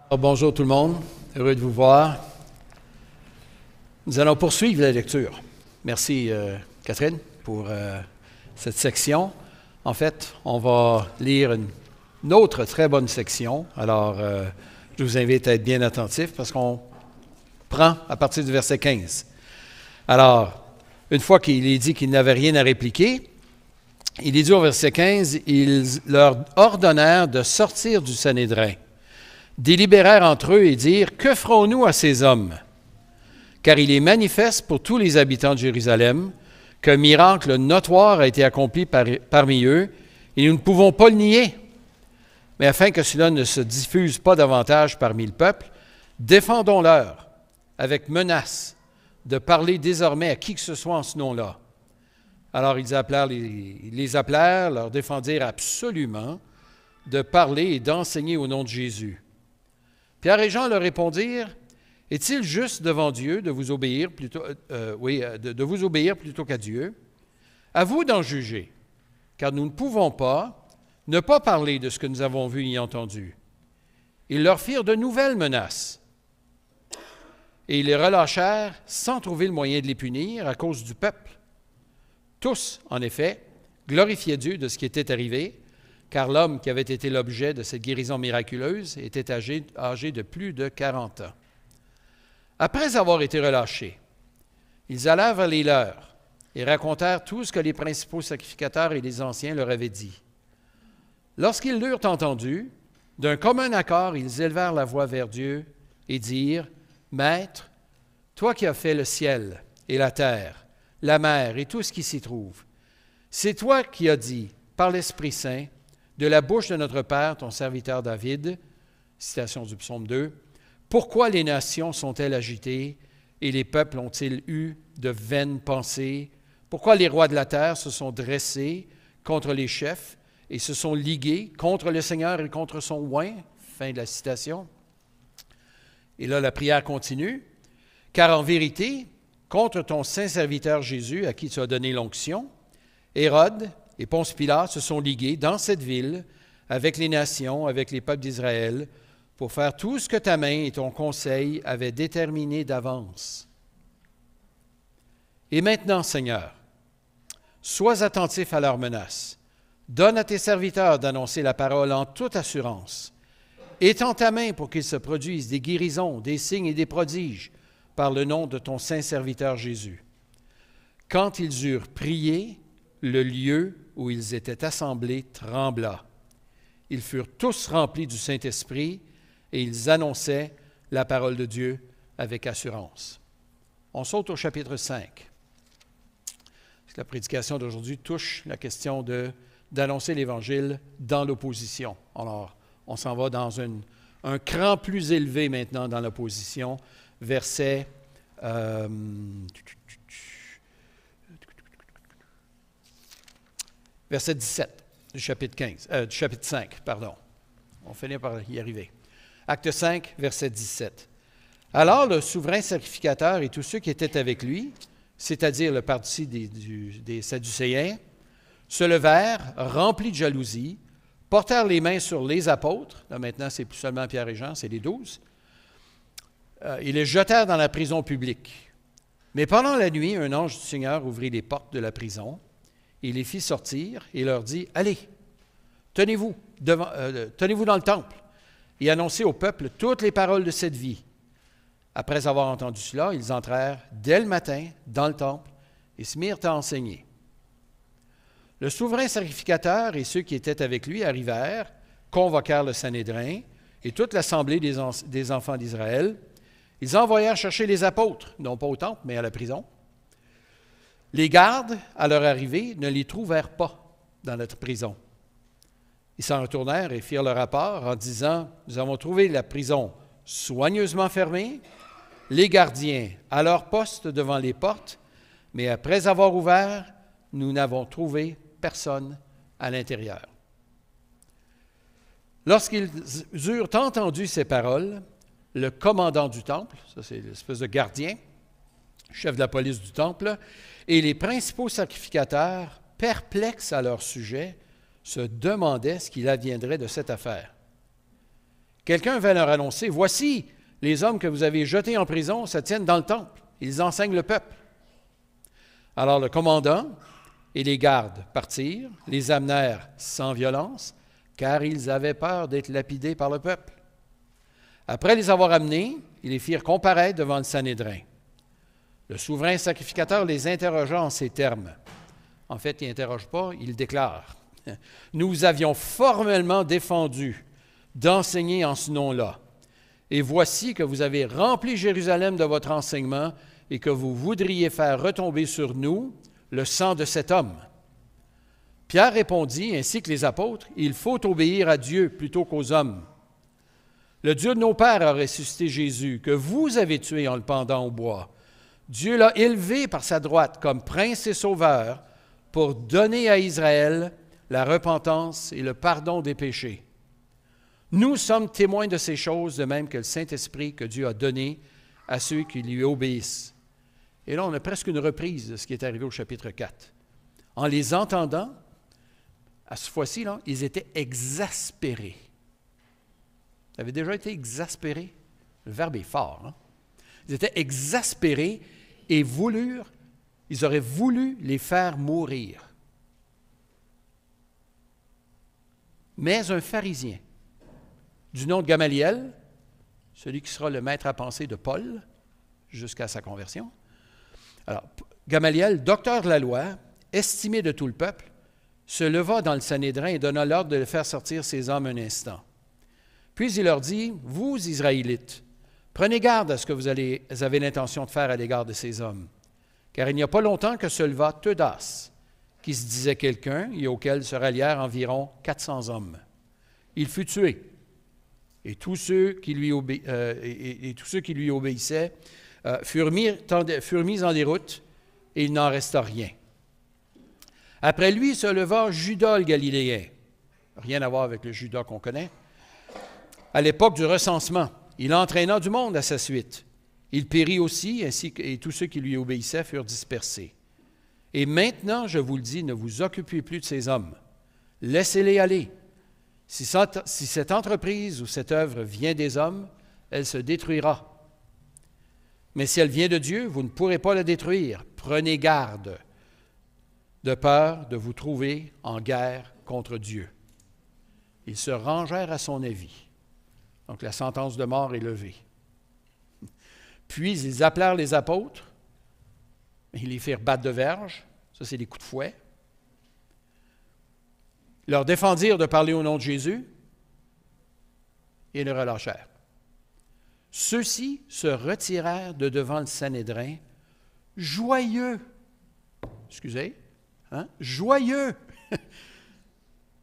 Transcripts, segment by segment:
Bonjour tout le monde, heureux de vous voir. Nous allons poursuivre la lecture. Merci Catherine pour cette section. En fait, on va lire une autre très bonne section. Alors, je vous invite à être bien attentifs parce qu'on prend à partir du verset 15. Alors, une fois qu'il est dit qu'il n'avait rien à répliquer, il est dit au verset 15, ils leur ordonnèrent de sortir du Sanhédrin, délibérèrent entre eux et dirent, « Que ferons-nous à ces hommes? Car il est manifeste pour tous les habitants de Jérusalem qu'un miracle notoire a été accompli parmi eux, et nous ne pouvons pas le nier. Mais afin que cela ne se diffuse pas davantage parmi le peuple, défendons-leur avec menace de parler désormais à qui que ce soit en ce nom-là. » Alors ils les appelèrent, leur défendirent absolument de parler et d'enseigner au nom de Jésus. Pierre et Jean leur répondirent, « Est-il juste devant Dieu de vous obéir plutôt, de vous obéir plutôt qu'à Dieu? À vous d'en juger, car nous ne pouvons pas ne pas parler de ce que nous avons vu et entendu. » Ils leur firent de nouvelles menaces, et ils les relâchèrent sans trouver le moyen de les punir à cause du peuple. Tous, en effet, glorifiaient Dieu de ce qui était arrivé, car l'homme qui avait été l'objet de cette guérison miraculeuse était âgé de plus de 40 ans. Après avoir été relâchés, ils allèrent vers les leurs et racontèrent tout ce que les principaux sacrificateurs et les anciens leur avaient dit. Lorsqu'ils l'eurent entendu, d'un commun accord, ils élevèrent la voix vers Dieu et dirent, « Maître, toi qui as fait le ciel et la terre, la mer et tout ce qui s'y trouve, c'est toi qui as dit, par l'Esprit Saint, de la bouche de notre Père, ton serviteur David, citation du psaume 2, « Pourquoi les nations sont-elles agitées et les peuples ont-ils eu de vaines pensées? Pourquoi les rois de la terre se sont dressés contre les chefs et se sont ligués contre le Seigneur et contre son oint? » Fin de la citation. Et là, la prière continue. « Car en vérité, contre ton saint serviteur Jésus, à qui tu as donné l'onction, Hérode et Ponce Pilate se sont ligués dans cette ville avec les nations, avec les peuples d'Israël, pour faire tout ce que ta main et ton conseil avaient déterminé d'avance. Et maintenant, Seigneur, sois attentif à leurs menaces. Donne à tes serviteurs d'annoncer la parole en toute assurance. Étends ta main pour qu'il se produise des guérisons, des signes et des prodiges par le nom de ton saint serviteur Jésus. » Quand ils eurent prié, le lieu où ils étaient assemblés trembla. Ils furent tous remplis du Saint-Esprit et ils annonçaient la parole de Dieu avec assurance. On saute au chapitre 5. La prédication d'aujourd'hui touche la question d'annoncer l'Évangile dans l'opposition. Alors, on s'en va dans un cran plus élevé maintenant dans l'opposition, verset 17 du chapitre 5, pardon. On finit par y arriver. Acte 5, verset 17. Alors le souverain sacrificateur et tous ceux qui étaient avec lui, c'est-à-dire le parti des Sadducéens, se levèrent, remplis de jalousie, portèrent les mains sur les apôtres. Là maintenant, c'est plus seulement Pierre et Jean, c'est les 12. Ils les jetèrent dans la prison publique. Mais pendant la nuit, un ange du Seigneur ouvrit les portes de la prison. Il les fit sortir et leur dit, « Allez, tenez-vous dans le temple et annoncez au peuple toutes les paroles de cette vie. » Après avoir entendu cela, ils entrèrent dès le matin dans le temple et se mirent à enseigner. Le souverain sacrificateur et ceux qui étaient avec lui arrivèrent, convoquèrent le Sanhédrin et toute l'assemblée des enfants d'Israël. Ils envoyèrent chercher les apôtres, non pas au temple, mais à la prison. Les gardes, à leur arrivée, ne les trouvèrent pas dans notre prison. Ils s'en retournèrent et firent le rapport en disant, « Nous avons trouvé la prison soigneusement fermée, les gardiens à leur poste devant les portes, mais après avoir ouvert, nous n'avons trouvé personne à l'intérieur. » Lorsqu'ils eurent entendu ces paroles, le commandant du temple, ça c'est l'espèce de gardien, chef de la police du temple, et les principaux sacrificateurs, perplexes à leur sujet, se demandaient ce qu'il adviendrait de cette affaire. quelqu'un vint leur annoncer, « Voici, les hommes que vous avez jetés en prison se tiennent dans le temple. Ils enseignent le peuple. » Alors le commandant et les gardes partirent, les amenèrent sans violence, car ils avaient peur d'être lapidés par le peuple. Après les avoir amenés, ils les firent comparaître devant le Sanhédrin. Le souverain sacrificateur les interrogea en ces termes. En fait, il n'interroge pas, il déclare. « Nous avions formellement défendu d'enseigner en ce nom-là. Et voici que vous avez rempli Jérusalem de votre enseignement et que vous voudriez faire retomber sur nous le sang de cet homme. » Pierre répondit, ainsi que les apôtres, « Il faut obéir à Dieu plutôt qu'aux hommes. Le Dieu de nos pères a ressuscité Jésus, que vous avez tué en le pendant au bois. Dieu l'a élevé par sa droite comme prince et sauveur pour donner à Israël la repentance et le pardon des péchés. Nous sommes témoins de ces choses, de même que le Saint-Esprit que Dieu a donné à ceux qui lui obéissent. » Et là, on a presque une reprise de ce qui est arrivé au chapitre 4. En les entendant, à ce fois-ci, là, ils étaient exaspérés. Vous avez déjà été exaspérés? Le verbe est fort. Hein? Ils étaient exaspérés et ils auraient voulu les faire mourir. Mais un pharisien, du nom de Gamaliel, celui qui sera le maître à penser de Paul, jusqu'à sa conversion. Alors, Gamaliel, docteur de la loi, estimé de tout le peuple, se leva dans le Sanhédrin et donna l'ordre de faire sortir ces hommes un instant. Puis il leur dit, « Vous, Israélites, prenez garde à ce que vous avez l'intention de faire à l'égard de ces hommes. Car il n'y a pas longtemps que se leva Teudas, qui se disait quelqu'un et auquel se rallièrent environ 400 hommes. Il fut tué, et tous ceux qui lui obéissaient furent mis en déroute, et il n'en resta rien. Après lui se leva Judas le Galiléen, rien à voir avec le Judas qu'on connaît, à l'époque du recensement. Il entraîna du monde à sa suite. Il périt aussi, et tous ceux qui lui obéissaient furent dispersés. Et maintenant, je vous le dis, ne vous occupez plus de ces hommes. Laissez-les aller. Si cette entreprise ou cette œuvre vient des hommes, elle se détruira. Mais si elle vient de Dieu, vous ne pourrez pas la détruire. Prenez garde, de peur de vous trouver en guerre contre Dieu. » Ils se rangèrent à son avis. Donc la sentence de mort est levée. Puis ils appelèrent les apôtres, ils les firent battre de verge, ça c'est des coups de fouet. Ils leur défendirent de parler au nom de Jésus et les relâchèrent. Ceux-ci se retirèrent de devant le Sanhédrin, joyeux, joyeux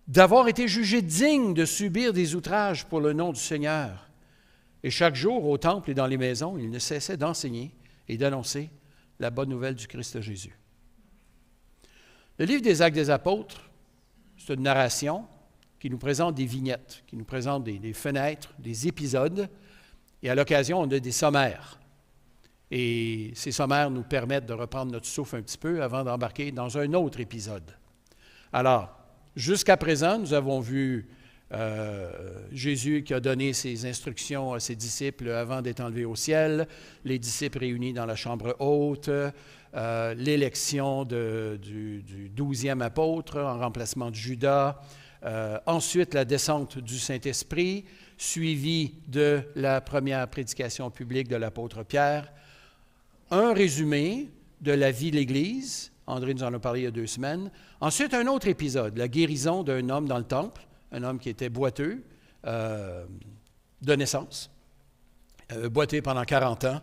d'avoir été jugés dignes de subir des outrages pour le nom du Seigneur. Et chaque jour, au temple et dans les maisons, ils ne cessaient d'enseigner et d'annoncer la bonne nouvelle du Christ Jésus. Le livre des Actes des Apôtres, c'est une narration qui nous présente des vignettes, qui nous présente des fenêtres, des épisodes, et à l'occasion, on a des sommaires. Et ces sommaires nous permettent de reprendre notre souffle un petit peu avant d'embarquer dans un autre épisode. Alors, jusqu'à présent, nous avons vu Jésus qui a donné ses instructions à ses disciples avant d'être enlevé au ciel, les disciples réunis dans la chambre haute, l'élection du 12e apôtre en remplacement de Judas, ensuite la descente du Saint-Esprit, suivie de la première prédication publique de l'apôtre Pierre, un résumé de la vie de l'Église, André nous en a parlé il y a 2 semaines, ensuite un autre épisode, la guérison d'un homme dans le temple, un homme qui était boiteux de naissance, boiteux pendant 40 ans,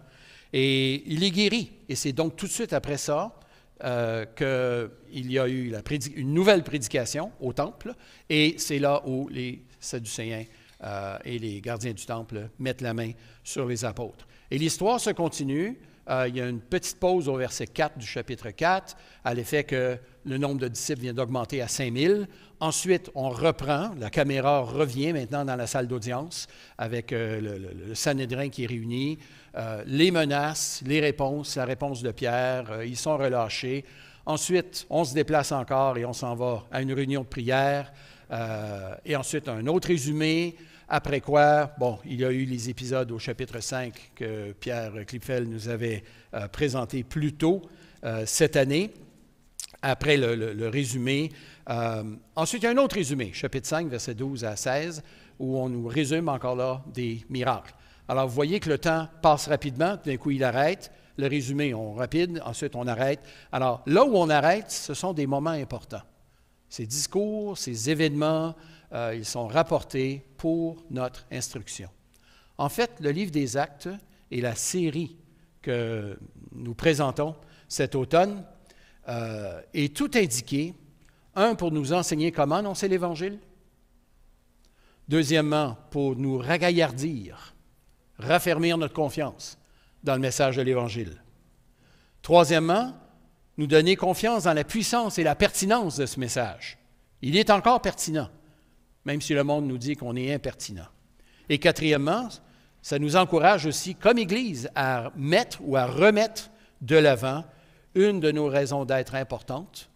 et il est guéri. Et c'est donc tout de suite après ça qu'il y a eu une nouvelle prédication au temple, et c'est là où les Sadducéens et les gardiens du temple mettent la main sur les apôtres. Et l'histoire se continue. Il y a une petite pause au verset 4 du chapitre 4, à l'effet que le nombre de disciples vient d'augmenter à 5000. Ensuite, on reprend, la caméra revient maintenant dans la salle d'audience avec le Sanhédrin qui est réuni, les menaces, les réponses, la réponse de Pierre, ils sont relâchés. Ensuite, on se déplace encore et on s'en va à une réunion de prière. Et ensuite, un autre résumé Après quoi, bon, il y a eu les épisodes au chapitre 5 que Pierre Klipfel nous avait présentés plus tôt cette année, après le résumé. Ensuite, il y a un autre résumé, chapitre 5, versets 12 à 16, où on nous résume encore là des miracles. Alors, vous voyez que le temps passe rapidement, tout d'un coup, il arrête. Le résumé, on rapide, ensuite on arrête. Alors, là où on arrête, ce sont des moments importants. Ces discours, ces événements, ils sont rapportés pour notre instruction. En fait, le livre des Actes et la série que nous présentons cet automne est tout indiqué, un, pour nous enseigner comment annoncer l'Évangile, deuxièmement, pour nous ragaillardir, raffermir notre confiance dans le message de l'Évangile. Troisièmement, nous donner confiance dans la puissance et la pertinence de ce message. Il est encore pertinent, même si le monde nous dit qu'on est impertinent. Et quatrièmement, ça nous encourage aussi, comme Église, à mettre ou à remettre de l'avant une de nos raisons d'être importantes,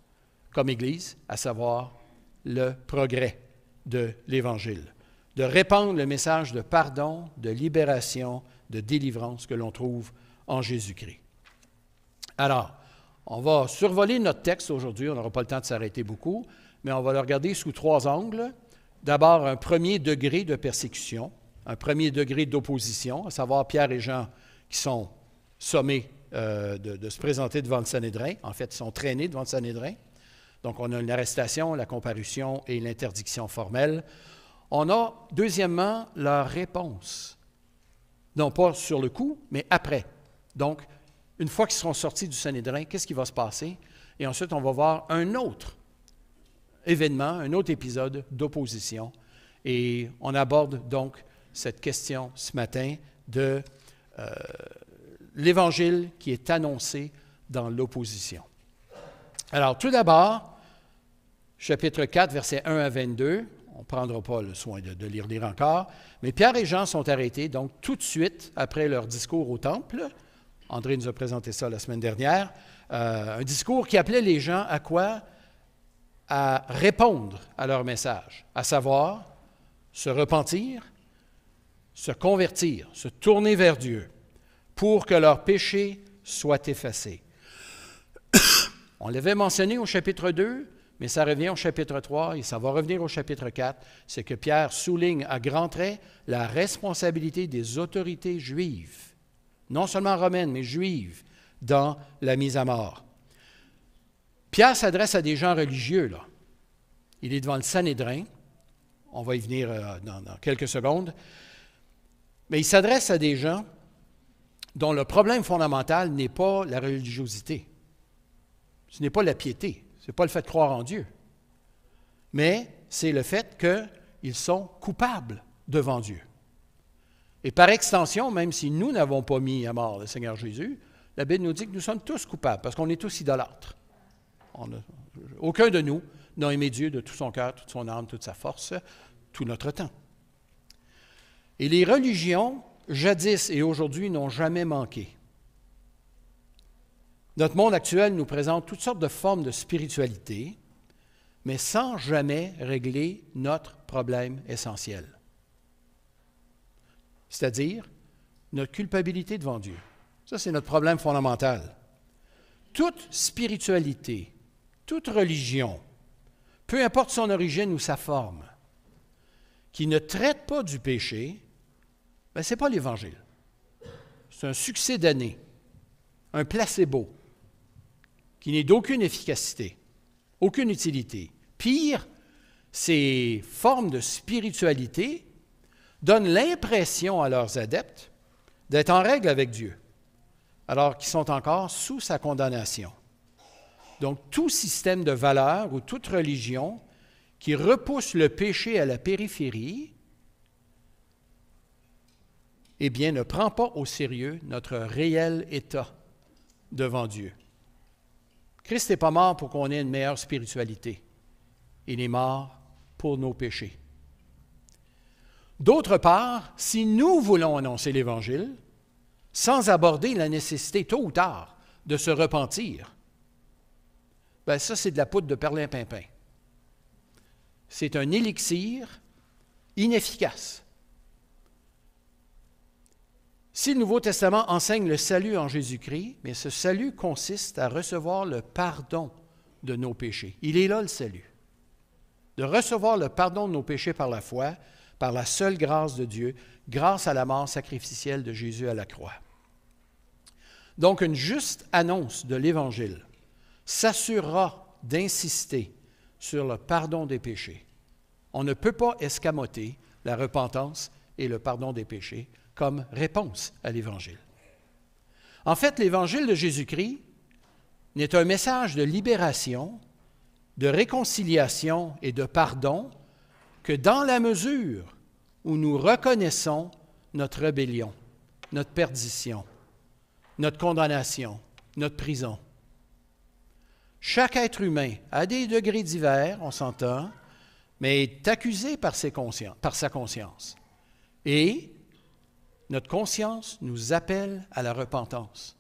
comme Église, à savoir le progrès de l'Évangile, de répandre le message de pardon, de libération, de délivrance que l'on trouve en Jésus-Christ. Alors, on va survoler notre texte aujourd'hui, on n'aura pas le temps de s'arrêter beaucoup, mais on va le regarder sous trois angles. D'abord, un premier degré de persécution, un premier degré d'opposition, à savoir Pierre et Jean qui sont sommés de se présenter devant le Sanhédrin. En fait, ils sont traînés devant le Sanhédrin. Donc, on a une arrestation, la comparution et l'interdiction formelle. On a, deuxièmement, leur réponse. Non pas sur le coup, mais après. Donc, une fois qu'ils seront sortis du Sanhédrin, qu'est-ce qui va se passer? Et ensuite, on va voir un autre événement, un autre épisode d'opposition. Et on aborde donc cette question ce matin de l'Évangile qui est annoncé dans l'opposition. Alors, tout d'abord, chapitre 4, versets 1 à 22, on ne prendra pas le soin de lire encore, mais Pierre et Jean sont arrêtés, donc tout de suite après leur discours au Temple. André nous a présenté ça la semaine dernière, un discours qui appelait les gens à quoi? À répondre à leur message, à savoir se repentir, se convertir, se tourner vers Dieu pour que leurs péchés soient effacés. On l'avait mentionné au chapitre 2, mais ça revient au chapitre 3 et ça va revenir au chapitre 4. C'est que Pierre souligne à grands traits la responsabilité des autorités juives, non seulement romaines, mais juives, dans la mise à mort. Pierre s'adresse à des gens religieux, là. Il est devant le Sanhédrin. On va y venir dans quelques secondes. Mais il s'adresse à des gens dont le problème fondamental n'est pas la religiosité. Ce n'est pas la piété. Ce n'est pas le fait de croire en Dieu. Mais c'est le fait qu'ils sont coupables devant Dieu. Et par extension, même si nous n'avons pas mis à mort le Seigneur Jésus, la Bible nous dit que nous sommes tous coupables parce qu'on est tous idolâtres. Aucun de nous n'a aimé Dieu de tout son cœur, toute son âme, toute sa force, tout notre temps. Et les religions, jadis et aujourd'hui, n'ont jamais manqué. Notre monde actuel nous présente toutes sortes de formes de spiritualité, mais sans jamais régler notre problème essentiel. C'est-à-dire notre culpabilité devant Dieu. Ça, c'est notre problème fondamental. Toute spiritualité, toute religion, peu importe son origine ou sa forme, qui ne traite pas du péché, ce n'est pas l'Évangile. C'est un succédané, un placebo, qui n'est d'aucune efficacité, aucune utilité. Pire, ces formes de spiritualité donnent l'impression à leurs adeptes d'être en règle avec Dieu, alors qu'ils sont encore sous sa condamnation. Donc, tout système de valeurs ou toute religion qui repousse le péché à la périphérie, eh bien, ne prend pas au sérieux notre réel état devant Dieu. Christ n'est pas mort pour qu'on ait une meilleure spiritualité. Il est mort pour nos péchés. D'autre part, si nous voulons annoncer l'Évangile, sans aborder la nécessité, tôt ou tard, de se repentir, ça, c'est de la poudre de perlimpinpin. C'est un élixir inefficace Si le Nouveau Testament enseigne le salut en Jésus-Christ, mais ce salut consiste à recevoir le pardon de nos péchés. Il est là le salut. De recevoir le pardon de nos péchés par la foi, par la seule grâce de Dieu, grâce à la mort sacrificielle de Jésus à la croix. Donc, une juste annonce de l'Évangile s'assurera d'insister sur le pardon des péchés. On ne peut pas escamoter la repentance et le pardon des péchés comme réponse à l'Évangile. En fait, l'Évangile de Jésus-Christ n'est un message de libération, de réconciliation et de pardon que dans la mesure où nous reconnaissons notre rébellion, notre perdition, notre condamnation, notre prison. Chaque être humain, à des degrés divers, on s'entend, mais est accusé par sa conscience. Et notre conscience nous appelle à la repentance.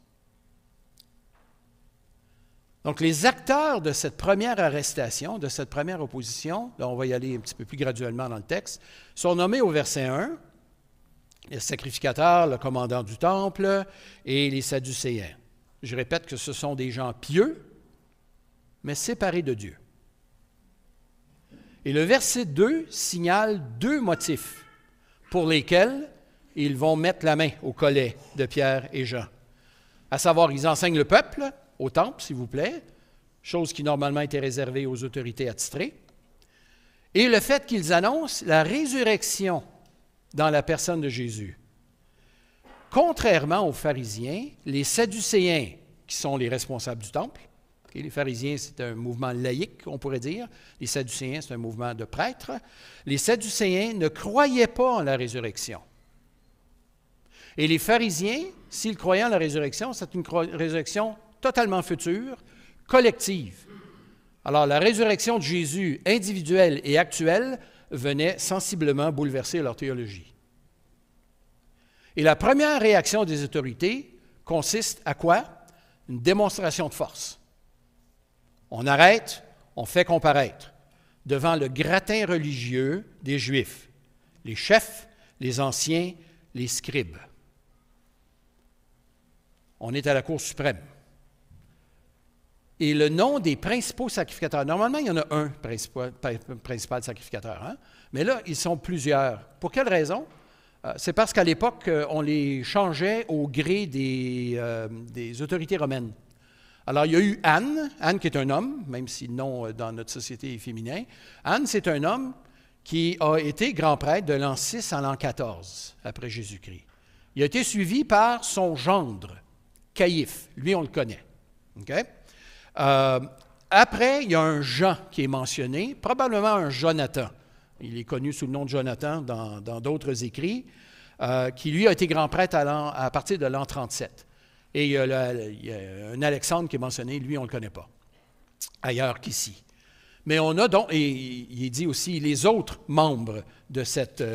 Donc, les acteurs de cette première arrestation, de cette première opposition, là on va y aller un petit peu plus graduellement dans le texte, sont nommés au verset 1, les sacrificateurs, le commandant du temple et les Sadducéens. Je répète que ce sont des gens pieux, mais séparés de Dieu. Et le verset 2 signale deux motifs pour lesquels ils vont mettre la main au collet de Pierre et Jean. À savoir, ils enseignent le peuple au temple, s'il vous plaît, chose qui normalement était réservée aux autorités attitrées, et le fait qu'ils annoncent la résurrection dans la personne de Jésus. Contrairement aux pharisiens, les Sadducéens, qui sont les responsables du temple, les pharisiens, c'est un mouvement laïque, on pourrait dire. Les Sadducéens, c'est un mouvement de prêtres. Les Sadducéens ne croyaient pas en la résurrection. Et les pharisiens, s'ils croyaient en la résurrection, c'est une résurrection totalement future, collective. Alors, la résurrection de Jésus, individuelle et actuelle, venait sensiblement bouleverser leur théologie. Et la première réaction des autorités consiste à quoi? Une démonstration de force. On arrête, on fait comparaître devant le gratin religieux des Juifs, les chefs, les anciens, les scribes. On est à la Cour suprême. Et le nom des principaux sacrificateurs, normalement, il y en a un principal sacrificateur, hein? Mais là, ils sont plusieurs. Pour quelle raison? C'est parce qu'à l'époque, on les changeait au gré des autorités romaines. Alors, il y a eu Anne qui est un homme, même si le nom dans notre société est féminin. Anne, c'est un homme qui a été grand prêtre de l'an 6 à l'an 14, après Jésus-Christ. Il a été suivi par son gendre, Caïphe. Lui, on le connaît. Okay? Après, il y a un Jean qui est mentionné, probablement un Jonathan. Il est connu sous le nom de Jonathan dans d'autres écrits, qui lui a été grand prêtre à partir de l'an 37. Et il y a un Alexandre qui est mentionné, lui, on ne le connaît pas, ailleurs qu'ici. Mais on a donc, et il dit aussi, les autres membres de cette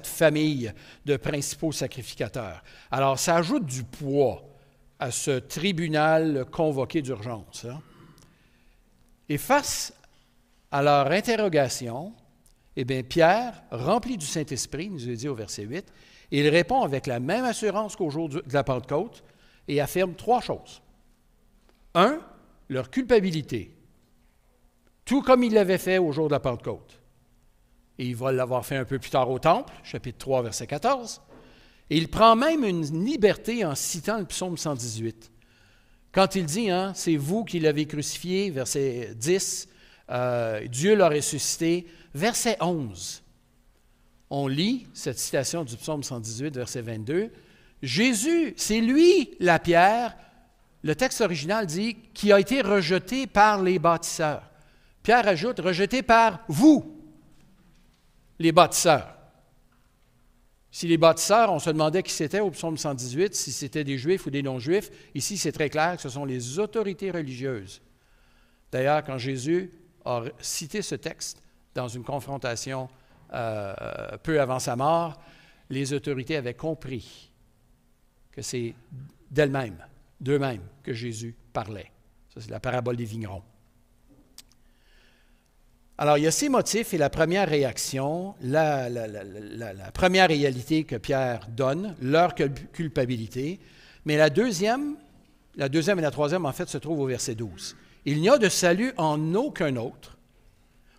famille de principaux sacrificateurs. Alors, ça ajoute du poids à ce tribunal convoqué d'urgence. Hein. Et face à leur interrogation, eh bien, Pierre, rempli du Saint-Esprit, nous a dit au verset 8, il répond avec la même assurance qu'au jour de la Pentecôte et affirme trois choses. Un, leur culpabilité, tout comme il l'avait fait au jour de la Pentecôte. Et il va l'avoir fait un peu plus tard au Temple, chapitre 3, verset 14. Et il prend même une liberté en citant le psaume 118. Quand il dit, hein, c'est vous qui l'avez crucifié, verset 10, Dieu l'a ressuscité, verset 11. On lit cette citation du psaume 118, verset 22. Jésus, c'est lui la pierre, le texte original dit, qui a été rejeté par les bâtisseurs. Pierre ajoute, rejeté par vous, les bâtisseurs. Si les bâtisseurs, on se demandait qui c'était au psaume 118, si c'était des Juifs ou des non-Juifs, ici c'est très clair que ce sont les autorités religieuses. D'ailleurs, quand Jésus a cité ce texte dans une confrontation peu avant sa mort, les autorités avaient compris que c'est d'eux-mêmes que Jésus parlait. Ça, c'est la parabole des vignerons. Alors, il y a ces motifs et la première réaction, la première réalité que Pierre donne, leur culpabilité. Mais la deuxième et la troisième, en fait, se trouvent au verset 12. Il n'y a de salut en aucun autre,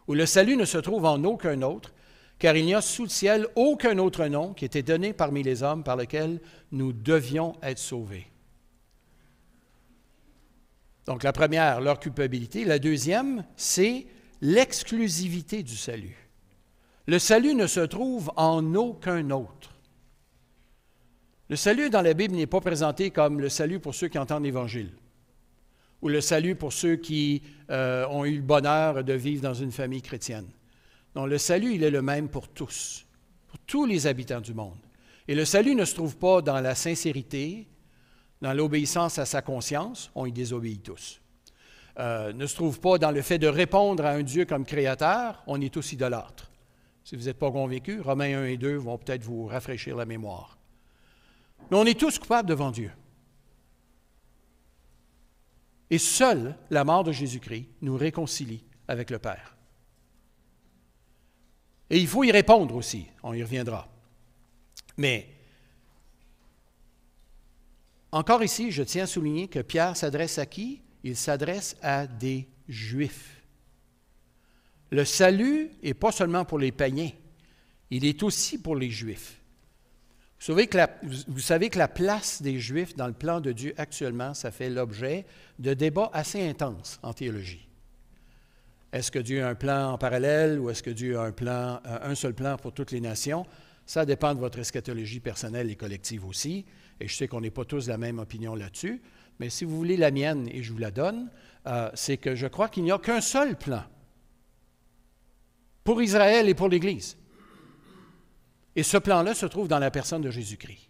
ou le salut ne se trouve en aucun autre, car il n'y a sous le ciel aucun autre nom qui ait été donné parmi les hommes par lequel nous devions être sauvés. Donc, la première, leur culpabilité. La deuxième, c'est l'exclusivité du salut. Le salut ne se trouve en aucun autre. Le salut dans la Bible n'est pas présenté comme le salut pour ceux qui entendent l'Évangile, ou le salut pour ceux qui ont eu le bonheur de vivre dans une famille chrétienne. Non, le salut, il est le même pour tous les habitants du monde. Et le salut ne se trouve pas dans la sincérité, dans l'obéissance à sa conscience, on y désobéit tous. Ne se trouve pas dans le fait de répondre à un Dieu comme créateur, on est tous idolâtres. Si vous n'êtes pas convaincus, Romains 1 et 2 vont peut-être vous rafraîchir la mémoire. Mais on est tous coupables devant Dieu. Et seule la mort de Jésus-Christ nous réconcilie avec le Père. Et il faut y répondre aussi, on y reviendra. Mais, encore ici, je tiens à souligner que Pierre s'adresse à qui? Il s'adresse à des Juifs. Le salut n'est pas seulement pour les païens, il est aussi pour les Juifs. Vous savez que la place des Juifs dans le plan de Dieu actuellement, ça fait l'objet de débats assez intenses en théologie. Est-ce que Dieu a un plan en parallèle ou est-ce que Dieu a un seul plan pour toutes les nations? Ça dépend de votre eschatologie personnelle et collective aussi. Et je sais qu'on n'est pas tous de la même opinion là-dessus. Mais si vous voulez la mienne, et je vous la donne, c'est que je crois qu'il n'y a qu'un seul plan pour Israël et pour l'Église. Et ce plan-là se trouve dans la personne de Jésus-Christ.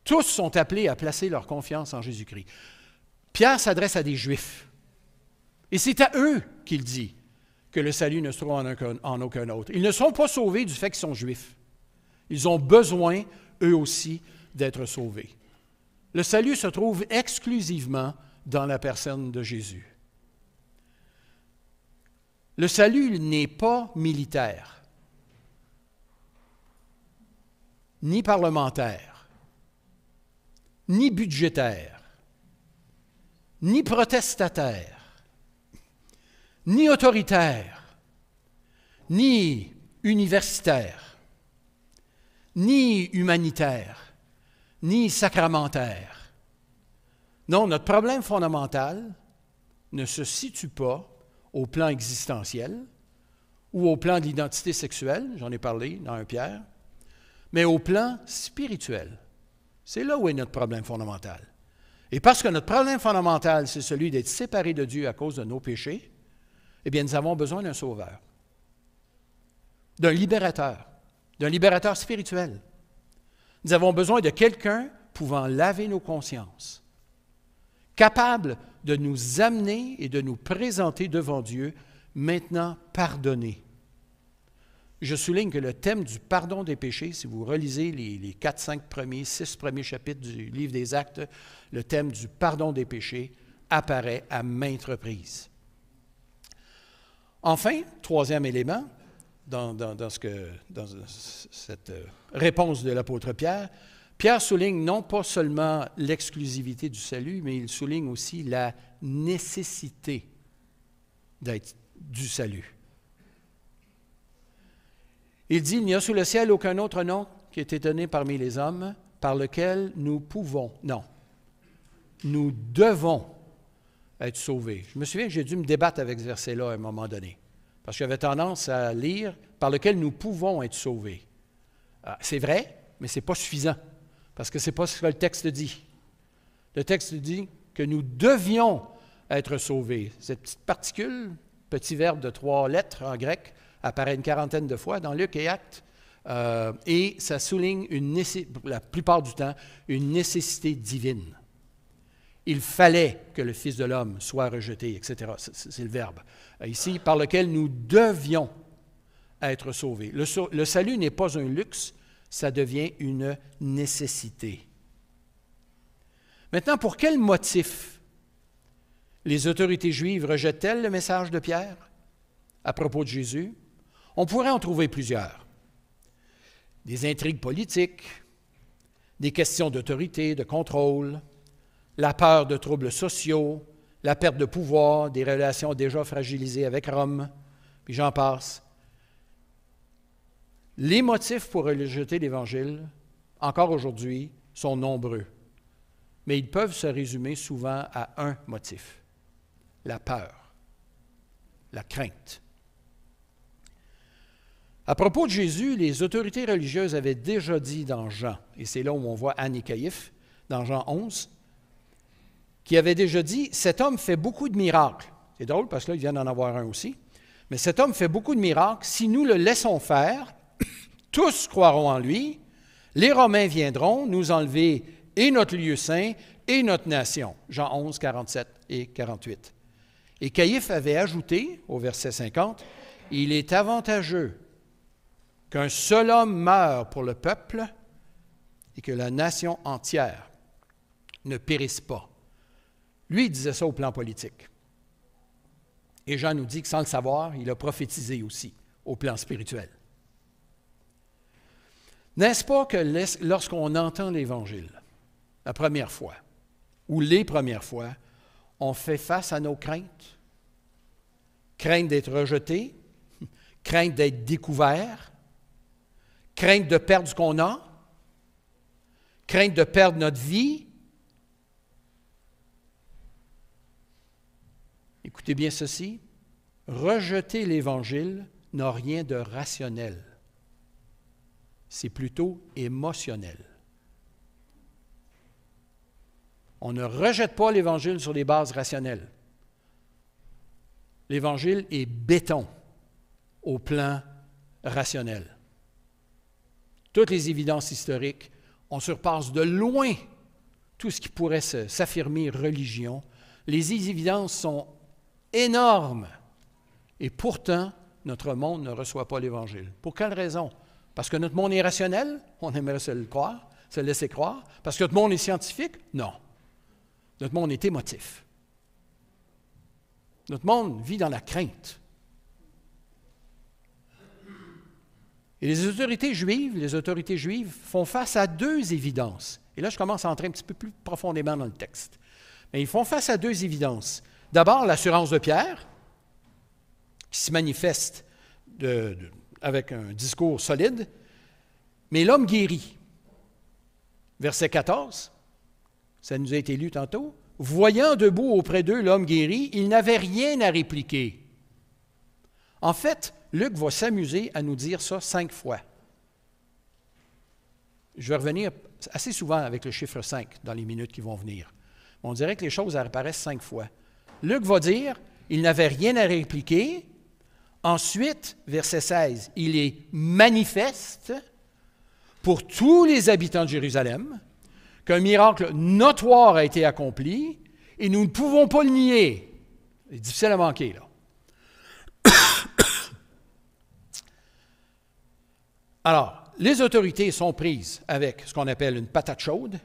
Tous sont appelés à placer leur confiance en Jésus-Christ. Pierre s'adresse à des Juifs. Et c'est à eux qu'il dit que le salut ne se trouve en aucun autre. Ils ne sont pas sauvés du fait qu'ils sont Juifs. Ils ont besoin, eux aussi, d'être sauvés. Le salut se trouve exclusivement dans la personne de Jésus. Le salut n'est pas militaire, ni parlementaire, ni budgétaire, ni protestataire, ni autoritaire, ni universitaire, ni humanitaire, ni sacramentaire. Non, notre problème fondamental ne se situe pas au plan existentiel ou au plan de l'identité sexuelle, j'en ai parlé dans 1 Pierre, mais au plan spirituel. C'est là où est notre problème fondamental. Et parce que notre problème fondamental, c'est celui d'être séparé de Dieu à cause de nos péchés, eh bien, nous avons besoin d'un sauveur, d'un libérateur spirituel. Nous avons besoin de quelqu'un pouvant laver nos consciences, capable de nous amener et de nous présenter devant Dieu, maintenant pardonnés. Je souligne que le thème du pardon des péchés, si vous relisez les 4, 5 premiers, 6 premiers chapitres du livre des Actes, le thème du pardon des péchés apparaît à maintes reprises. Enfin, troisième élément, dans cette réponse de l'apôtre Pierre, Pierre souligne non pas seulement l'exclusivité du salut, mais il souligne aussi la nécessité du salut. Il dit, il n'y a sous le ciel aucun autre nom qui ait été donné parmi les hommes par lequel nous devons être sauvés. Je me souviens que j'ai dû me débattre avec ce verset-là à un moment donné, parce que j'avais tendance à lire « par lequel nous pouvons être sauvés ». C'est vrai, mais ce n'est pas suffisant, parce que ce n'est pas ce que le texte dit. Le texte dit que nous devions être sauvés. Cette petite particule, petit verbe de 3 lettres en grec, apparaît une quarantaine de fois dans Luc et Actes, et ça souligne, la plupart du temps, une nécessité divine. Il fallait que le Fils de l'homme soit rejeté, etc. C'est le verbe. Ici, par lequel nous devions être sauvés. Le salut n'est pas un luxe, ça devient une nécessité. Maintenant, pour quel motif les autorités juives rejettent-elles le message de Pierre? à propos de Jésus? On pourrait en trouver plusieurs. Des intrigues politiques, des questions d'autorité, de contrôle, la peur de troubles sociaux, la perte de pouvoir, des relations déjà fragilisées avec Rome, puis j'en passe. Les motifs pour rejeter l'Évangile, encore aujourd'hui, sont nombreux, mais ils peuvent se résumer souvent à un motif: la peur, la crainte. À propos de Jésus, les autorités religieuses avaient déjà dit dans Jean, et c'est là où on voit Anne et Caïphe, dans Jean 11, qui avait déjà dit « Cet homme fait beaucoup de miracles. » C'est drôle parce que là, il vient d'en avoir un aussi. « Mais cet homme fait beaucoup de miracles. Si nous le laissons faire, tous croiront en lui. Les Romains viendront nous enlever et notre lieu saint et notre nation. » Jean 11, 47 et 48. Et Caïphe avait ajouté, au verset 50, « Il est avantageux qu'un seul homme meure pour le peuple et que la nation entière ne périsse pas. » Lui, il disait ça au plan politique. Et Jean nous dit que sans le savoir, il a prophétisé aussi au plan spirituel. N'est-ce pas que lorsqu'on entend l'Évangile, la première fois, ou les premières fois, on fait face à nos craintes? Crainte d'être rejeté, crainte d'être découvert, crainte de perdre ce qu'on a, crainte de perdre notre vie. Écoutez bien ceci, rejeter l'Évangile n'a rien de rationnel. C'est plutôt émotionnel. On ne rejette pas l'Évangile sur des bases rationnelles. L'Évangile est béton au plan rationnel. Toutes les évidences historiques, on surpasse de loin tout ce qui pourrait s'affirmer religion. Les évidences sont énormes. Et pourtant, notre monde ne reçoit pas l'Évangile. Pour quelle raison? Parce que notre monde est rationnel? On aimerait se le croire, se le laisser croire. Parce que notre monde est scientifique? Non. Notre monde est émotif. Notre monde vit dans la crainte. Et les autorités juives font face à deux évidences. Et là, je commence à entrer un petit peu plus profondément dans le texte. Mais ils font face à deux évidences. D'abord, l'assurance de Pierre, qui se manifeste avec un discours solide, mais l'homme guéri. Verset 14, ça nous a été lu tantôt. « Voyant debout auprès d'eux l'homme guéri, il n'avait rien à répliquer. » En fait, Luc va s'amuser à nous dire ça 5 fois. Je vais revenir assez souvent avec le chiffre 5 dans les minutes qui vont venir. On dirait que les choses apparaissent 5 fois. Luc va dire, il n'avait rien à répliquer. Ensuite, verset 16, il est manifeste pour tous les habitants de Jérusalem qu'un miracle notoire a été accompli et nous ne pouvons pas le nier. C'est difficile à manquer, là. Alors, les autorités sont prises avec ce qu'on appelle une patate chaude.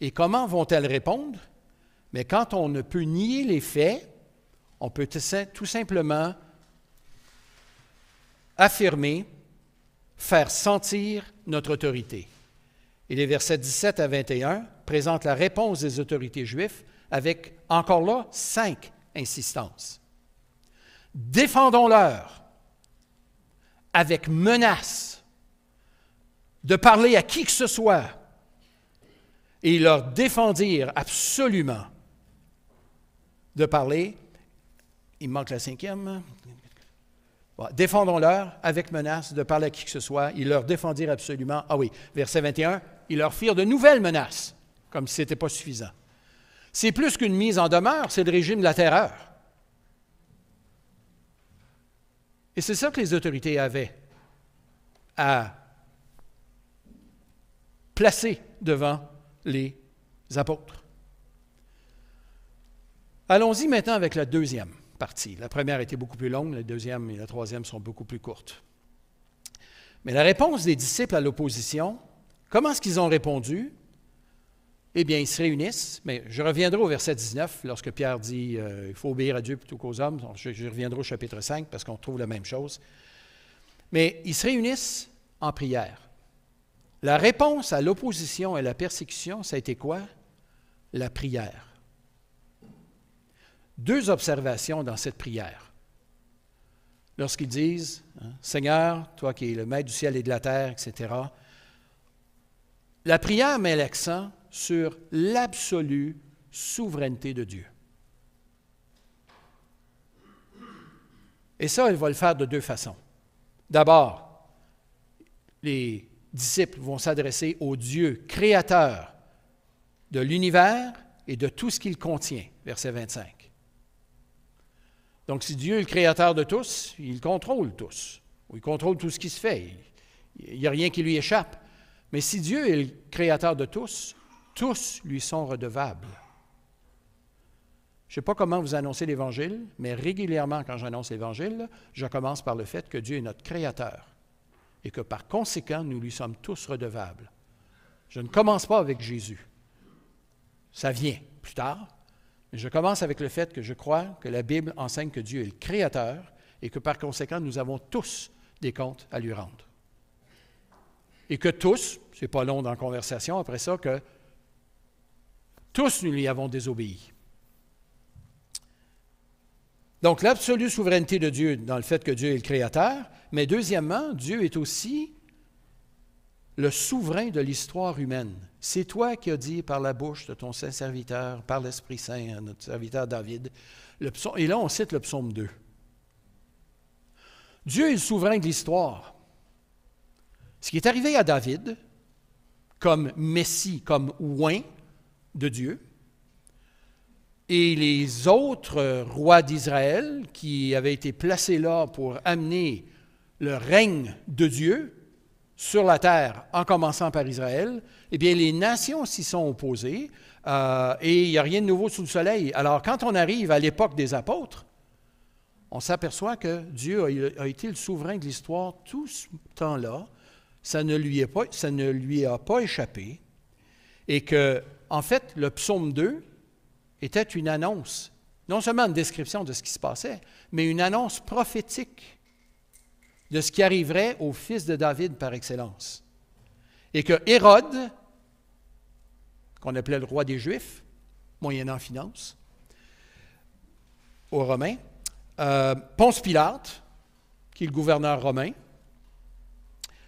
Et comment vont-elles répondre? Mais quand on ne peut nier les faits, on peut tout simplement affirmer, faire sentir notre autorité. Et les versets 17 à 21 présentent la réponse des autorités juives avec, encore là, 5 insistances. Défendons-leur avec menace de parler à qui que ce soit, et ils leur défendirent absolument de parler. Il me manque la 5e. Bon, défendons-leur avec menace de parler à qui que ce soit. Ils leur défendirent absolument. Ah oui, verset 21, ils leur firent de nouvelles menaces, comme si ce n'était pas suffisant. C'est plus qu'une mise en demeure, c'est le régime de la terreur. Et c'est ça que les autorités avaient à placer devant les apôtres. Allons-y maintenant avec la deuxième partie. La première était beaucoup plus longue, la deuxième et la troisième sont beaucoup plus courtes. Mais la réponse des disciples à l'opposition, comment est-ce qu'ils ont répondu? eh bien, ils se réunissent, mais je reviendrai au verset 19, lorsque Pierre dit il faut obéir à Dieu plutôt qu'aux hommes. Je reviendrai au chapitre 5 parce qu'on trouve la même chose. Mais ils se réunissent en prière. La réponse à l'opposition et à la persécution, ça a été quoi? La prière. 2 observations dans cette prière. Lorsqu'ils disent, Seigneur, toi qui es le maître du ciel et de la terre, etc., la prière met l'accent sur l'absolue souveraineté de Dieu. Et ça, elle va le faire de 2 façons. D'abord, les disciples vont s'adresser au Dieu créateur de l'univers et de tout ce qu'il contient, verset 25. Donc, si Dieu est le créateur de tous, il contrôle tous, ou il contrôle tout ce qui se fait. Il n'y a rien qui lui échappe. Mais si Dieu est le créateur de tous lui sont redevables. Je ne sais pas comment vous annoncez l'Évangile, mais régulièrement, quand j'annonce l'Évangile, je commence par le fait que Dieu est notre créateur et que par conséquent, nous lui sommes tous redevables. Je ne commence pas avec Jésus. Ça vient plus tard, mais je commence avec le fait que je crois que la Bible enseigne que Dieu est le créateur et que par conséquent, nous avons tous des comptes à lui rendre. Et que tous, ce n'est pas long dans la conversation après ça, que tous nous lui avons désobéi. Donc, l'absolue souveraineté de Dieu dans le fait que Dieu est le créateur, mais deuxièmement, Dieu est aussi le souverain de l'histoire humaine. C'est toi qui as dit par la bouche de ton saint serviteur, par l'Esprit Saint, à notre serviteur David. Et là, on cite le psaume 2. Dieu est le souverain de l'histoire. Ce qui est arrivé à David, comme Messie, comme oint de Dieu, et les autres rois d'Israël qui avaient été placés là pour amener le règne de Dieu sur la terre, en commençant par Israël, eh bien, les nations s'y sont opposées et il n'y a rien de nouveau sous le soleil. Alors, quand on arrive à l'époque des apôtres, on s'aperçoit que Dieu a été le souverain de l'histoire tout ce temps-là. Ça ne lui a pas échappé. Et que, en fait, le psaume 2 était une annonce, non seulement une description de ce qui se passait, mais une annonce prophétique de ce qui arriverait au fils de David par excellence. Et que Hérode, qu'on appelait le roi des Juifs, moyennant finance, aux Romains, Ponce Pilate, qui est le gouverneur romain,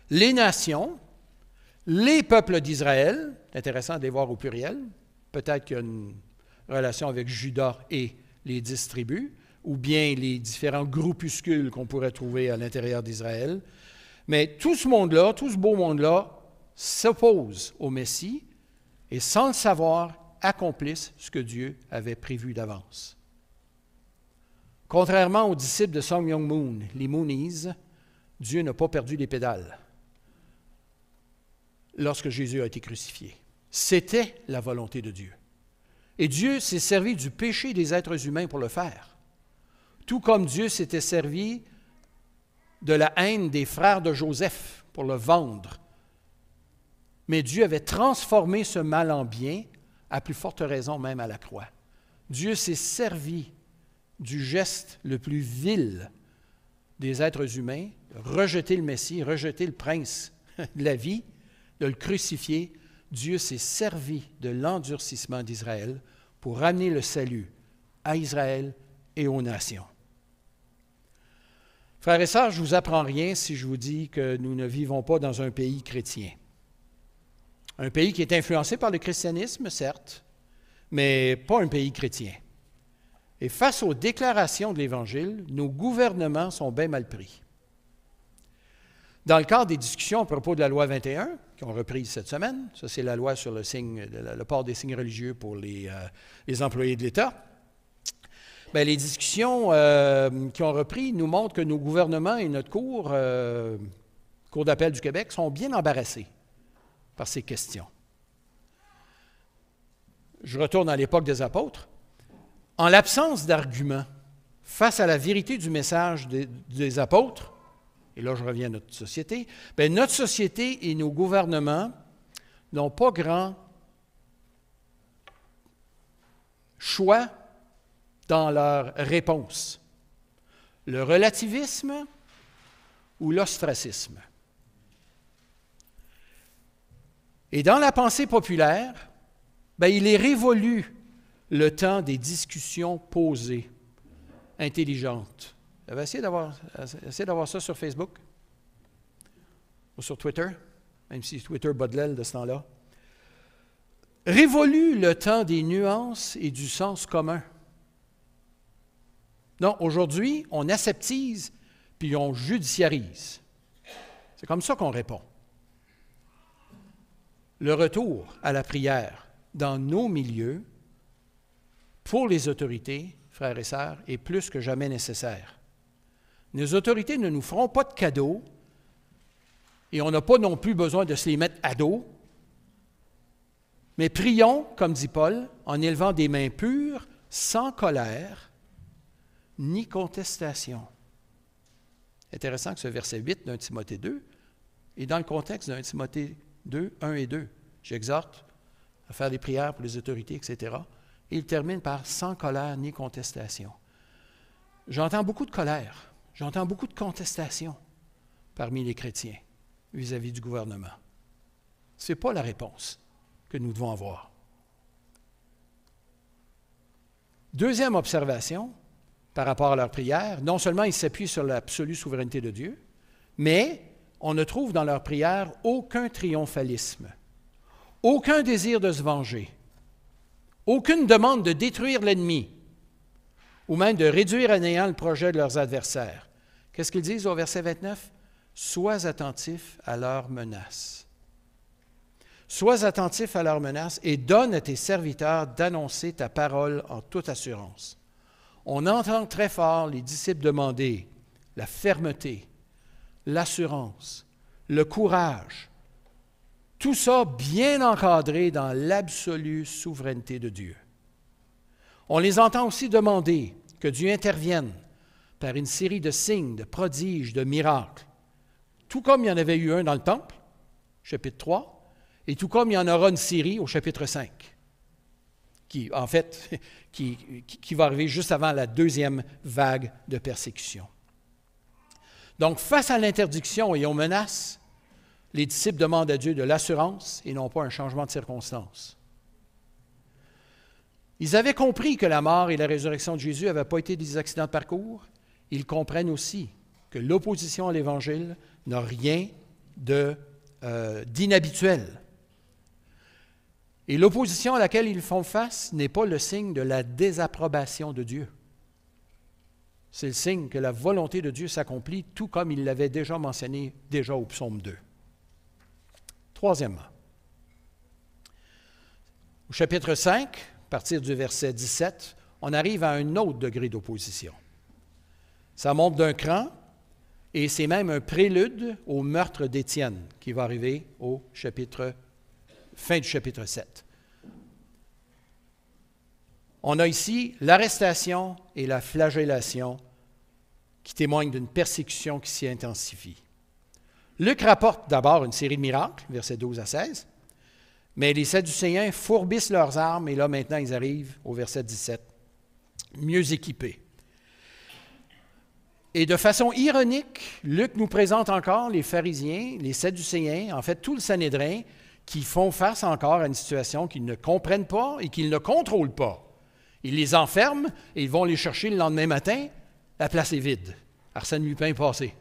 les nations, les peuples d'Israël, intéressant de les voir au pluriel, peut-être qu'il y a une relation avec Juda et les 10 tribus, ou bien les différents groupuscules qu'on pourrait trouver à l'intérieur d'Israël. Mais tout ce monde-là, tout ce beau monde-là, s'oppose au Messie et sans le savoir, accomplissent ce que Dieu avait prévu d'avance. Contrairement aux disciples de Sun Myung Moon, les Moonies, Dieu n'a pas perdu les pédales lorsque Jésus a été crucifié. C'était la volonté de Dieu. Et Dieu s'est servi du péché des êtres humains pour le faire. Tout comme Dieu s'était servi de la haine des frères de Joseph pour le vendre. Mais Dieu avait transformé ce mal en bien, à plus forte raison même à la croix. Dieu s'est servi du geste le plus vil des êtres humains, rejeter le Messie, rejeter le prince de la vie, de le crucifier. Dieu s'est servi de l'endurcissement d'Israël pour ramener le salut à Israël et aux nations. Frères et sœurs, je ne vous apprends rien si je vous dis que nous ne vivons pas dans un pays chrétien. Un pays qui est influencé par le christianisme, certes, mais pas un pays chrétien. Et face aux déclarations de l'Évangile, nos gouvernements sont bien mal pris. Dans le cadre des discussions à propos de la loi 21, qui ont repris cette semaine, ça c'est la loi sur le port des signes religieux pour les employés de l'État, bien, les discussions qui ont repris nous montrent que nos gouvernements et notre Cour d'appel du Québec, sont bien embarrassés par ces questions. Je retourne à l'époque des apôtres. En l'absence d'arguments face à la vérité du message des apôtres, et là je reviens à notre société, bien, notre société et nos gouvernements n'ont pas grand choix dans leur réponse. Le relativisme ou l'ostracisme. Et dans la pensée populaire, il est révolu le temps des discussions posées, intelligentes. Vous avez essayé d'avoir ça sur Facebook ou sur Twitter, même si Twitter bat de l'aile de ce temps-là. Révolu le temps des nuances et du sens commun. Non, aujourd'hui, on aseptise puis on judiciarise. C'est comme ça qu'on répond. Le retour à la prière dans nos milieux, pour les autorités, frères et sœurs, est plus que jamais nécessaire. Les autorités ne nous feront pas de cadeaux et on n'a pas non plus besoin de se les mettre à dos. Mais prions, comme dit Paul, en élevant des mains pures, sans colère, ni contestation. Intéressant que ce verset 8 d'un Timothée 2 est dans le contexte d'un Timothée 2, 1 et 2. J'exhorte à faire des prières pour les autorités, etc. Et il termine par « sans colère ni contestation ». J'entends beaucoup de colère, j'entends beaucoup de contestation parmi les chrétiens vis-à-vis du gouvernement. Ce n'est pas la réponse que nous devons avoir. Deuxième observation par rapport à leur prière, non seulement ils s'appuient sur l'absolue souveraineté de Dieu, mais on ne trouve dans leur prière aucun triomphalisme, aucun désir de se venger, aucune demande de détruire l'ennemi ou même de réduire à néant le projet de leurs adversaires. Qu'est-ce qu'ils disent au verset 29? « Sois attentifs à leurs menaces. » Sois attentif à leurs menaces et donne à tes serviteurs d'annoncer ta parole en toute assurance. On entend très fort les disciples demander la fermeté, l'assurance, le courage, tout ça bien encadré dans l'absolue souveraineté de Dieu. On les entend aussi demander que Dieu intervienne par une série de signes, de prodiges, de miracles, tout comme il y en avait eu un dans le temple, chapitre 3, et tout comme il y en aura une série au chapitre 5, qui va arriver juste avant la deuxième vague de persécution. Donc, face à l'interdiction et aux menaces, les disciples demandent à Dieu de l'assurance et non pas un changement de circonstances. Ils avaient compris que la mort et la résurrection de Jésus n'avaient pas été des accidents de parcours. Ils comprennent aussi que l'opposition à l'Évangile n'a rien d'inhabituel. Et l'opposition à laquelle ils font face n'est pas le signe de la désapprobation de Dieu. C'est le signe que la volonté de Dieu s'accomplit, tout comme il l'avait déjà mentionné au psaume 2. Troisièmement, au chapitre 5, à partir du verset 17, on arrive à un autre degré d'opposition. Ça monte d'un cran et c'est même un prélude au meurtre d'Étienne qui va arriver au fin du chapitre 7. On a ici l'arrestation et la flagellation qui témoignent d'une persécution qui s'y intensifie. Luc rapporte d'abord une série de miracles, versets 12 à 16, mais les Sadducéens fourbissent leurs armes et là maintenant ils arrivent au verset 17, mieux équipés. Et de façon ironique, Luc nous présente encore les pharisiens, les Sadducéens, en fait tout le Sanhédrin, qui font face encore à une situation qu'ils ne comprennent pas et qu'ils ne contrôlent pas. Ils les enferment et ils vont les chercher le lendemain matin, la place est vide. Arsène Lupin est passé.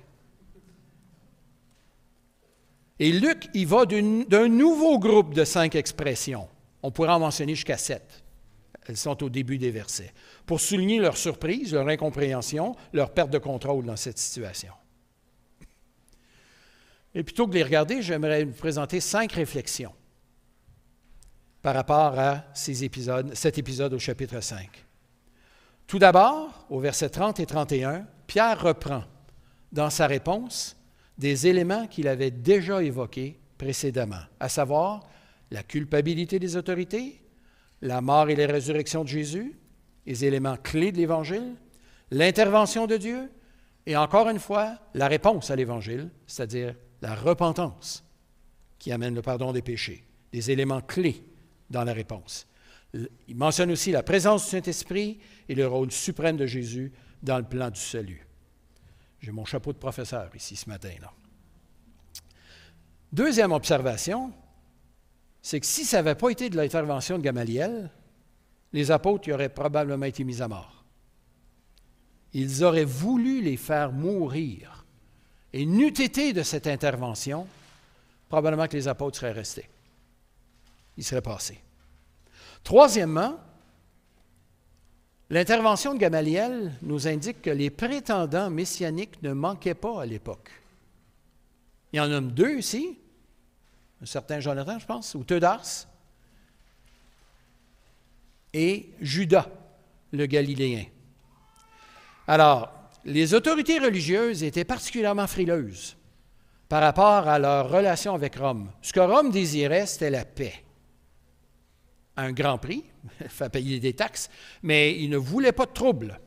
Et Luc, il va d'un nouveau groupe de 5 expressions. On pourrait en mentionner jusqu'à 7. Elles sont au début des versets. Pour souligner leur surprise, leur incompréhension, leur perte de contrôle dans cette situation. Et plutôt que de les regarder, j'aimerais vous présenter 5 réflexions par rapport à cet épisode au chapitre 5. Tout d'abord, au verset 30 et 31, Pierre reprend dans sa réponse des éléments qu'il avait déjà évoqués précédemment, à savoir la culpabilité des autorités, la mort et la résurrection de Jésus, les éléments clés de l'Évangile, l'intervention de Dieu et encore une fois, la réponse à l'Évangile, c'est-à-dire la repentance qui amène le pardon des péchés, des éléments clés dans la réponse. Il mentionne aussi la présence du Saint-Esprit et le rôle suprême de Jésus dans le plan du salut. J'ai mon chapeau de professeur ici ce matin, là. Deuxième observation, c'est que si ça n'avait pas été de l'intervention de Gamaliel, les apôtres y auraient probablement été mis à mort. Ils auraient voulu les faire mourir. Et n'eût été de cette intervention, probablement que les apôtres seraient restés. Ils seraient passés. Troisièmement, l'intervention de Gamaliel nous indique que les prétendants messianiques ne manquaient pas à l'époque. Il y en a deux ici, un certain Jonathan, je pense, ou Teudas, et Judas, le Galiléen. Alors, les autorités religieuses étaient particulièrement frileuses par rapport à leur relation avec Rome. Ce que Rome désirait, c'était la paix. À un grand prix, il fait payer des taxes, mais il ne voulait pas de trouble.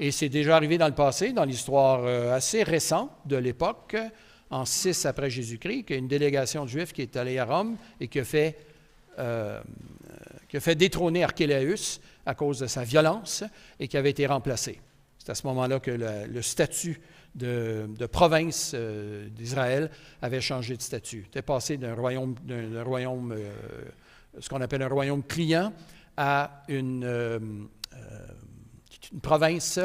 Et c'est déjà arrivé dans le passé, dans l'histoire assez récente de l'époque, en 6 après Jésus-Christ, qu'il y a une délégation de Juifs qui est allée à Rome et qui a fait détrôner Archélaüs à cause de sa violence et qui avait été remplacé. C'est à ce moment-là que le statut de province d'Israël avait changé de statut. Il était passé d'un royaume ce qu'on appelle un royaume client, à une province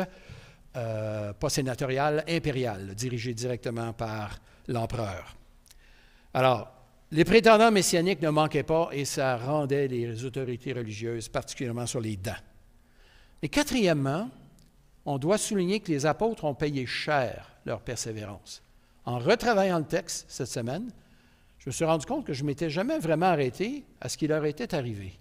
pas sénatoriale, impériale, dirigée directement par l'empereur. Alors, les prétendants messianiques ne manquaient pas et ça rendait les autorités religieuses particulièrement sur les dents. Mais quatrièmement, on doit souligner que les apôtres ont payé cher leur persévérance. En retravaillant le texte cette semaine, je me suis rendu compte que je ne m'étais jamais vraiment arrêté à ce qui leur était arrivé.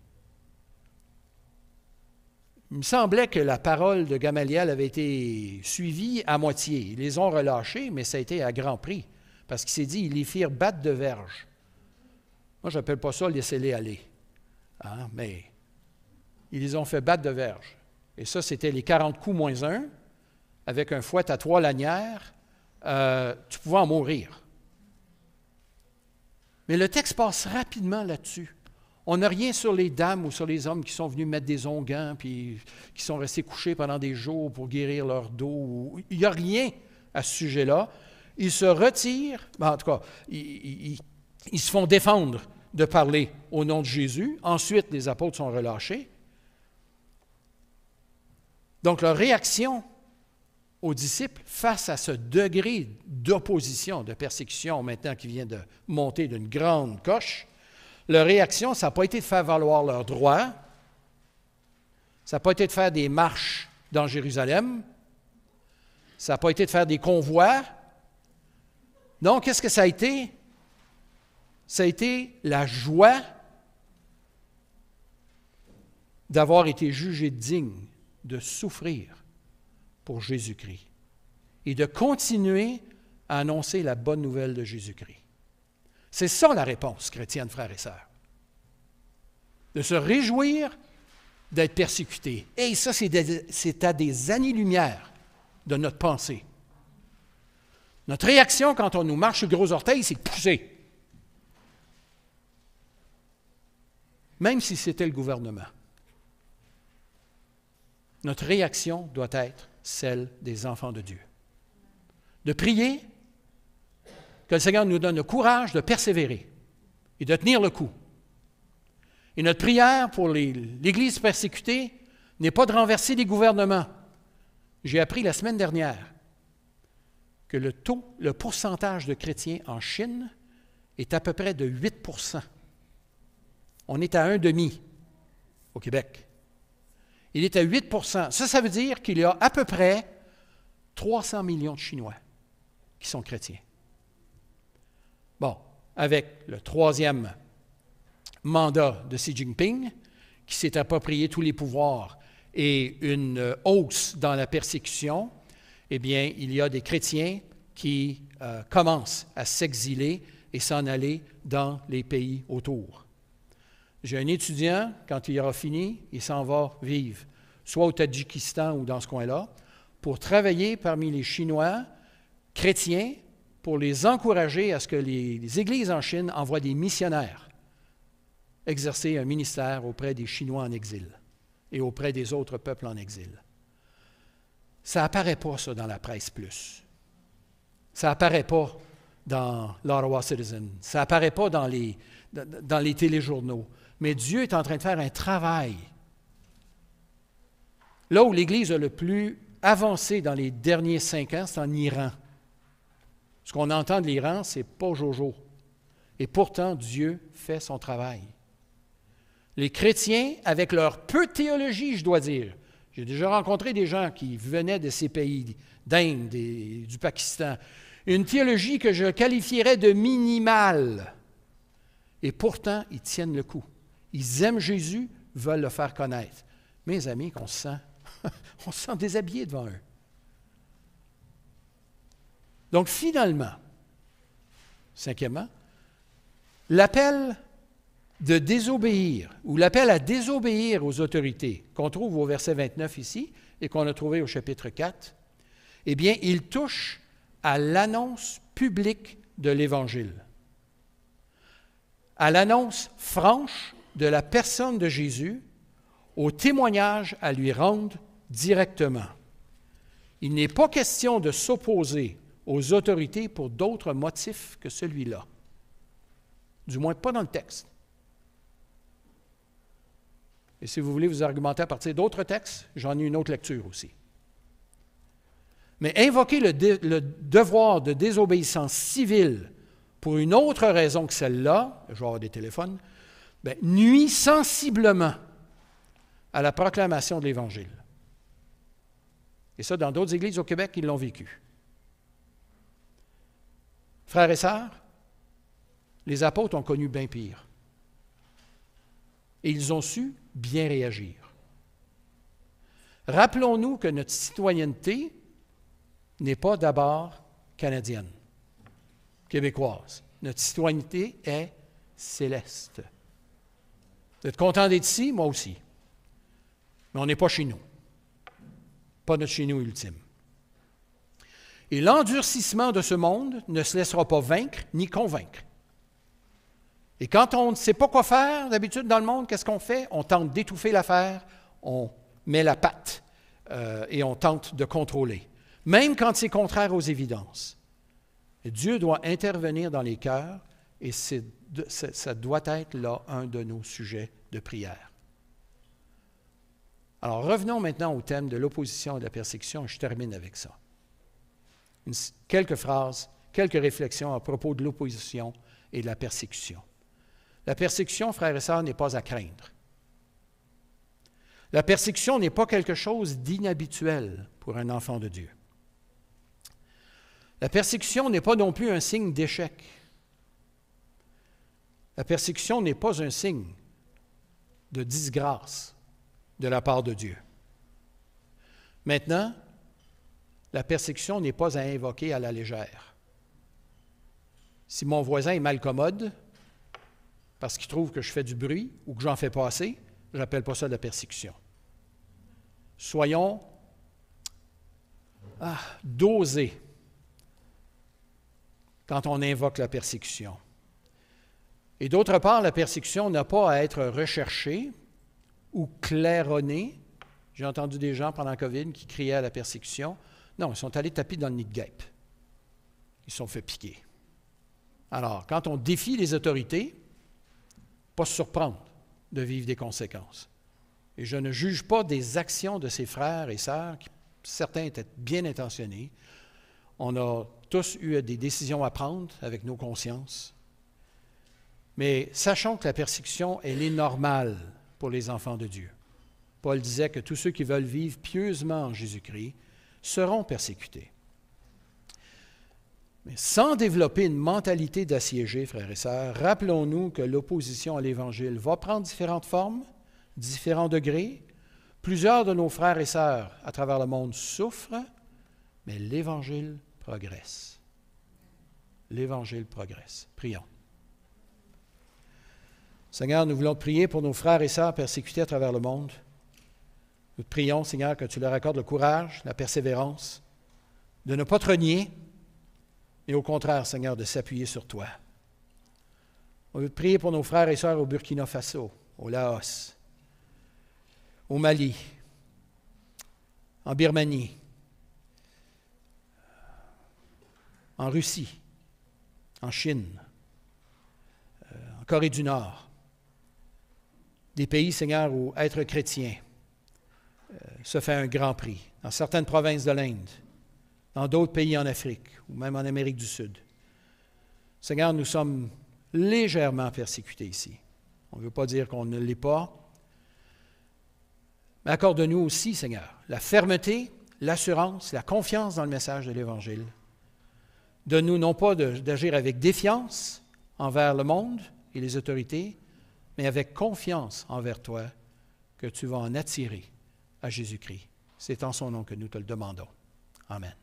Il me semblait que la parole de Gamaliel avait été suivie à moitié. Ils les ont relâchés, mais ça a été à grand prix, parce qu'il s'est dit, ils les firent battre de verge. Moi, je n'appelle pas ça « laissez-les aller ». Hein, mais ils les ont fait battre de verge. Et ça, c'était les 40 coups moins 1, avec un fouet à 3 lanières, tu pouvais en mourir. Mais le texte passe rapidement là-dessus. On n'a rien sur les dames ou sur les hommes qui sont venus mettre des onguents puis qui sont restés couchés pendant des jours pour guérir leur dos. Il n'y a rien à ce sujet-là. Ils se retirent, en tout cas, ils se font défendre de parler au nom de Jésus. Ensuite, les apôtres sont relâchés. Donc, leur réaction aux disciples face à ce degré d'opposition, de persécution maintenant qui vient de monter d'une grande coche, leur réaction, ça n'a pas été de faire valoir leurs droits, ça n'a pas été de faire des marches dans Jérusalem, ça n'a pas été de faire des convois. Non, qu'est-ce que ça a été? Ça a été la joie d'avoir été jugé digne de souffrir pour Jésus-Christ et de continuer à annoncer la bonne nouvelle de Jésus-Christ. C'est ça la réponse chrétienne, frères et sœurs. De se réjouir d'être persécuté. Et ça, c'est à des années-lumière de notre pensée. Notre réaction quand on nous marche sur le gros orteil, c'est de pousser. Même si c'était le gouvernement. Notre réaction doit être celle des enfants de Dieu. De prier, que le Seigneur nous donne le courage de persévérer et de tenir le coup. Et notre prière pour l'Église persécutée n'est pas de renverser les gouvernements. J'ai appris la semaine dernière que le pourcentage de chrétiens en Chine est à peu près de 8%. On est à 1,5% au Québec. Il est à 8%. Ça veut dire qu'il y a à peu près 300 millions de Chinois qui sont chrétiens. Bon, avec le troisième mandat de Xi Jinping, qui s'est approprié tous les pouvoirs et une hausse dans la persécution, eh bien, il y a des chrétiens qui commencent à s'exiler et s'en aller dans les pays autour. J'ai un étudiant, quand il aura fini, il s'en va vivre, soit au Tadjikistan ou dans ce coin-là, pour travailler parmi les Chinois chrétiens, pour les encourager à ce que les églises en Chine envoient des missionnaires exercer un ministère auprès des Chinois en exil et auprès des autres peuples en exil. Ça n'apparaît pas, ça, dans la presse plus. Ça n'apparaît pas dans l'Ottawa Citizen. Ça n'apparaît pas dans les téléjournaux. Mais Dieu est en train de faire un travail. Là où l'Église a le plus avancé dans les derniers 5 ans, c'est en Iran. Ce qu'on entend de l'Iran, ce n'est pas jojo. Et pourtant, Dieu fait son travail. Les chrétiens, avec leur peu de théologie, je dois dire, j'ai déjà rencontré des gens qui venaient de ces pays, d'Inde, du Pakistan, une théologie que je qualifierais de minimale. Et pourtant, ils tiennent le coup. Ils aiment Jésus, veulent le faire connaître. Mes amis, on se sent déshabillé devant eux. Donc finalement, cinquièmement, l'appel de désobéir, ou l'appel à désobéir aux autorités, qu'on trouve au verset 29 ici, et qu'on a trouvé au chapitre 4, eh bien, il touche à l'annonce publique de l'Évangile, à l'annonce franche de la personne de Jésus, au témoignage à lui rendre directement. Il n'est pas question de s'opposer aux autorités pour d'autres motifs que celui-là. Du moins, pas dans le texte. Et si vous voulez vous argumenter à partir d'autres textes, j'en ai une autre lecture aussi. Mais invoquer le devoir de désobéissance civile pour une autre raison que celle-là, je vais avoir des téléphones, nuit sensiblement à la proclamation de l'Évangile. Et ça, dans d'autres églises au Québec, ils l'ont vécu. Frères et sœurs, les apôtres ont connu bien pire. Et ils ont su bien réagir. Rappelons-nous que notre citoyenneté n'est pas d'abord canadienne, québécoise. Notre citoyenneté est céleste. Vous êtes content d'être ici? Moi aussi. Mais on n'est pas chez nous. Pas notre chez nous ultime. Et l'endurcissement de ce monde ne se laissera pas vaincre ni convaincre. Et quand on ne sait pas quoi faire, d'habitude dans le monde, qu'est-ce qu'on fait? On tente d'étouffer l'affaire, on met la patte et on tente de contrôler. Même quand c'est contraire aux évidences. Et Dieu doit intervenir dans les cœurs et ça doit être là un de nos sujets de prière. Alors revenons maintenant au thème de l'opposition et de la persécution et je termine avec ça. Quelques phrases, quelques réflexions à propos de l'opposition et de la persécution. La persécution, frères et sœurs, n'est pas à craindre. La persécution n'est pas quelque chose d'inhabituel pour un enfant de Dieu. La persécution n'est pas non plus un signe d'échec. La persécution n'est pas un signe de disgrâce de la part de Dieu. Maintenant, la persécution n'est pas à invoquer à la légère. Si mon voisin est malcommode parce qu'il trouve que je fais du bruit ou que j'en fais pas assez, je n'appelle pas ça de la persécution. Soyons dosés quand on invoque la persécution. Et d'autre part, la persécution n'a pas à être recherchée ou claironnée. J'ai entendu des gens pendant la COVID qui criaient à la persécution. Non, ils sont allés taper dans le nid de guêpe. Ils se sont fait piquer. Alors, quand on défie les autorités, pas se surprendre de vivre des conséquences. Et je ne juge pas des actions de ces frères et sœurs, qui certains étaient bien intentionnés. On a tous eu des décisions à prendre avec nos consciences. Mais sachons que la persécution, elle est normale pour les enfants de Dieu. Paul disait que tous ceux qui veulent vivre pieusement en Jésus-Christ seront persécutés. Mais sans développer une mentalité d'assiégé, frères et sœurs, rappelons-nous que l'opposition à l'Évangile va prendre différentes formes, différents degrés. Plusieurs de nos frères et sœurs à travers le monde souffrent, mais l'Évangile progresse. L'Évangile progresse. Prions. Seigneur, nous voulons te prier pour nos frères et sœurs persécutés à travers le monde. Nous te prions, Seigneur, que tu leur accordes le courage, la persévérance, de ne pas te renier, et au contraire, Seigneur, de s'appuyer sur toi. On veut prier pour nos frères et sœurs au Burkina Faso, au Laos, au Mali, en Birmanie, en Russie, en Chine, en Corée du Nord. Des pays, Seigneur, où être chrétien se fait un grand prix. Dans certaines provinces de l'Inde, dans d'autres pays en Afrique, ou même en Amérique du Sud. Seigneur, nous sommes légèrement persécutés ici. On ne veut pas dire qu'on ne l'est pas. Mais accorde-nous aussi, Seigneur, la fermeté, l'assurance, la confiance dans le message de l'Évangile. Donne-nous non pas d'agir avec défiance envers le monde et les autorités, mais avec confiance envers toi, que tu vas en attirer à Jésus-Christ. C'est en son nom que nous te le demandons. Amen.